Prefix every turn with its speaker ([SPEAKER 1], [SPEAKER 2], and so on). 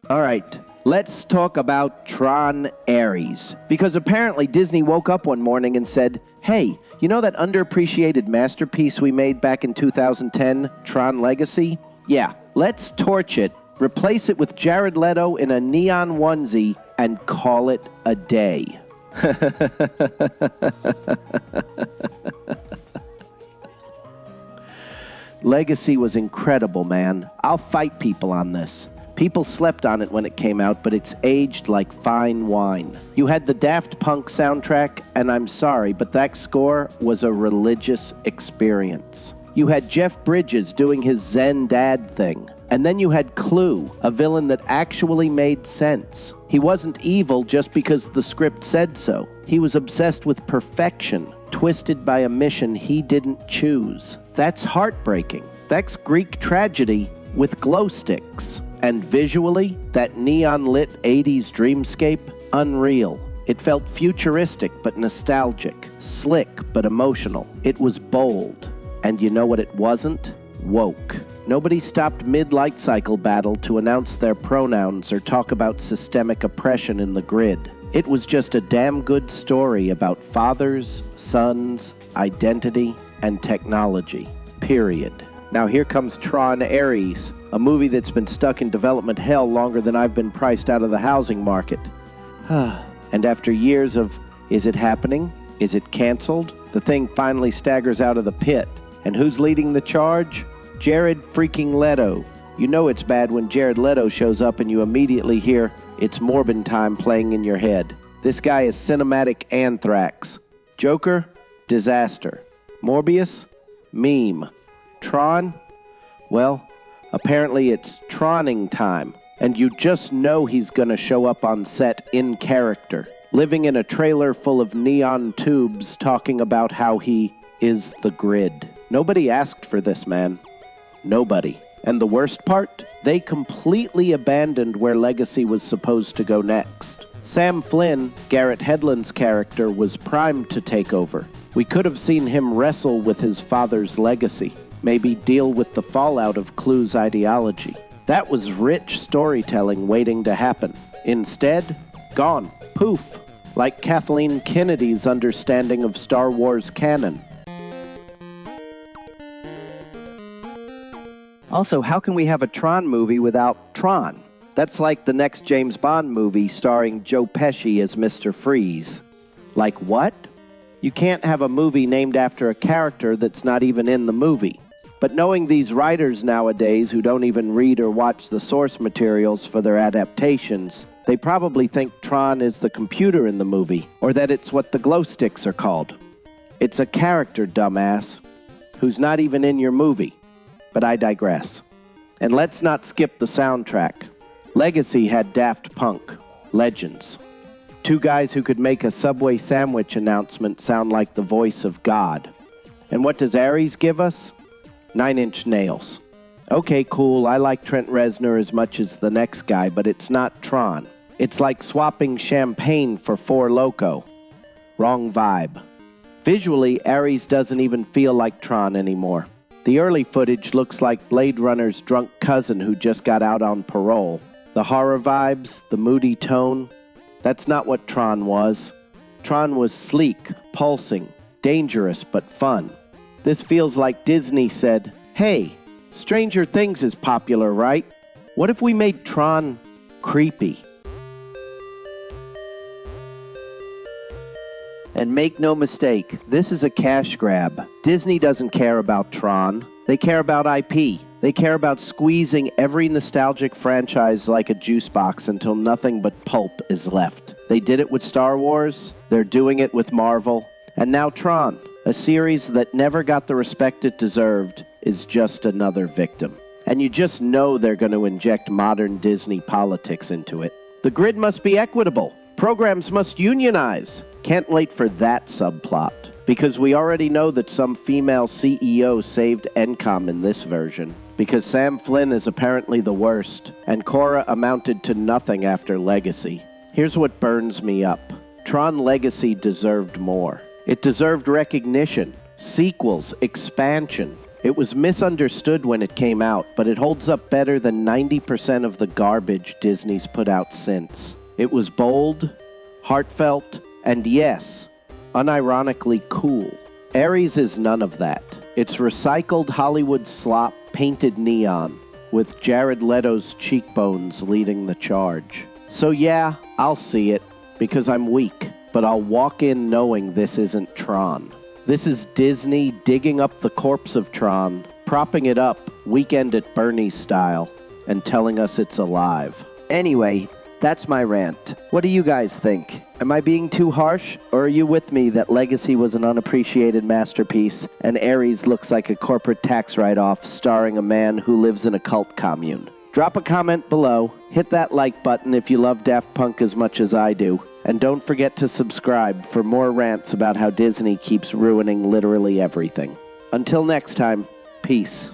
[SPEAKER 1] All right, let's talk about Tron Ares. Because apparently Disney woke up one morning and said, hey, you know that underappreciated masterpiece we made back in 2010, Tron Legacy? Yeah, let's torch it, replace it with Jared Leto in a neon onesie, and call it a day. Legacy was incredible, man. I'll fight people on this. People slept on it when it came out, but it's aged like fine wine. You had the Daft Punk soundtrack, and I'm sorry, but that score was a religious experience. You had Jeff Bridges doing his Zen dad thing. And then you had Clue, a villain that actually made sense. He wasn't evil just because the script said so. He was obsessed with perfection, twisted by a mission he didn't choose. That's heartbreaking. That's Greek tragedy with glow sticks. And visually, that neon-lit 80s dreamscape, unreal. It felt futuristic but nostalgic, slick but emotional. It was bold. And you know what it wasn't? Woke. Nobody stopped mid-light cycle battle to announce their pronouns or talk about systemic oppression in the grid. It was just a damn good story about fathers, sons, identity, and technology. Period. Now here comes Tron Ares, a movie that's been stuck in development hell longer than I've been priced out of the housing market. And after years of, is it happening? Is it canceled? The thing finally staggers out of the pit. And who's leading the charge? Jared freaking Leto. You know it's bad when Jared Leto shows up and you immediately hear, it's Morbin time playing in your head. This guy is cinematic anthrax. Joker? Disaster. Morbius? Meme. Tron? Well, apparently it's Troning time, and you just know he's gonna show up on set in character, living in a trailer full of neon tubes talking about how he is the grid. Nobody asked for this, man. Nobody. And the worst part? They completely abandoned where Legacy was supposed to go next. Sam Flynn, Garrett Hedlund's character, was primed to take over. We could have seen him wrestle with his father's legacy. Maybe deal with the fallout of Clue's ideology. That was rich storytelling waiting to happen. Instead, gone. Poof. Like Kathleen Kennedy's understanding of Star Wars canon. Also, how can we have a Tron movie without Tron? That's like the next James Bond movie starring Joe Pesci as Mr. Freeze. Like what? You can't have a movie named after a character that's not even in the movie. But knowing these writers nowadays who don't even read or watch the source materials for their adaptations, they probably think Tron is the computer in the movie, or that it's what the glow sticks are called. It's a character, dumbass, who's not even in your movie. But I digress. And let's not skip the soundtrack. Legacy had Daft Punk, Legends. Two guys who could make a Subway sandwich announcement sound like the voice of God. And what does Ares give us? 9 Inch Nails. Okay, cool, I like Trent Reznor as much as the next guy, but it's not Tron. It's like swapping champagne for Four Loko. Wrong vibe. Visually, Ares doesn't even feel like Tron anymore. The early footage looks like Blade Runner's drunk cousin who just got out on parole. The horror vibes, the moody tone, that's not what Tron was. Tron was sleek, pulsing, dangerous, but fun. This feels like Disney said, hey, Stranger Things is popular, right? What if we made Tron creepy? And make no mistake, this is a cash grab. Disney doesn't care about Tron. They care about IP. They care about squeezing every nostalgic franchise like a juice box until nothing but pulp is left. They did it with Star Wars. They're doing it with Marvel. And now Tron, a series that never got the respect it deserved, is just another victim. And you just know they're going to inject modern Disney politics into it. The grid must be equitable. Programs must unionize. Can't wait for that subplot. Because we already know that some female CEO saved Encom in this version. Because Sam Flynn is apparently the worst. And Korra amounted to nothing after Legacy. Here's what burns me up. Tron Legacy deserved more. It deserved recognition, sequels, expansion. It was misunderstood when it came out, but it holds up better than 90% of the garbage Disney's put out since. It was bold, heartfelt, and yes, unironically cool. Aries is none of that. It's recycled Hollywood slop painted neon, with Jared Leto's cheekbones leading the charge. So yeah, I'll see it, because I'm weak, but I'll walk in knowing this isn't Tron. This is Disney digging up the corpse of Tron, propping it up Weekend at Bernie's style, and telling us it's alive.
[SPEAKER 2] Anyway, that's my rant. What do you guys think? Am I being too harsh, or are you with me that Legacy was an unappreciated masterpiece and Ares looks like a corporate tax write-off starring a man who lives in a cult commune? Drop a comment below, hit that like button if you love Daft Punk as much as I do, and don't forget to subscribe for more rants about how Disney keeps ruining literally everything. Until next time, peace.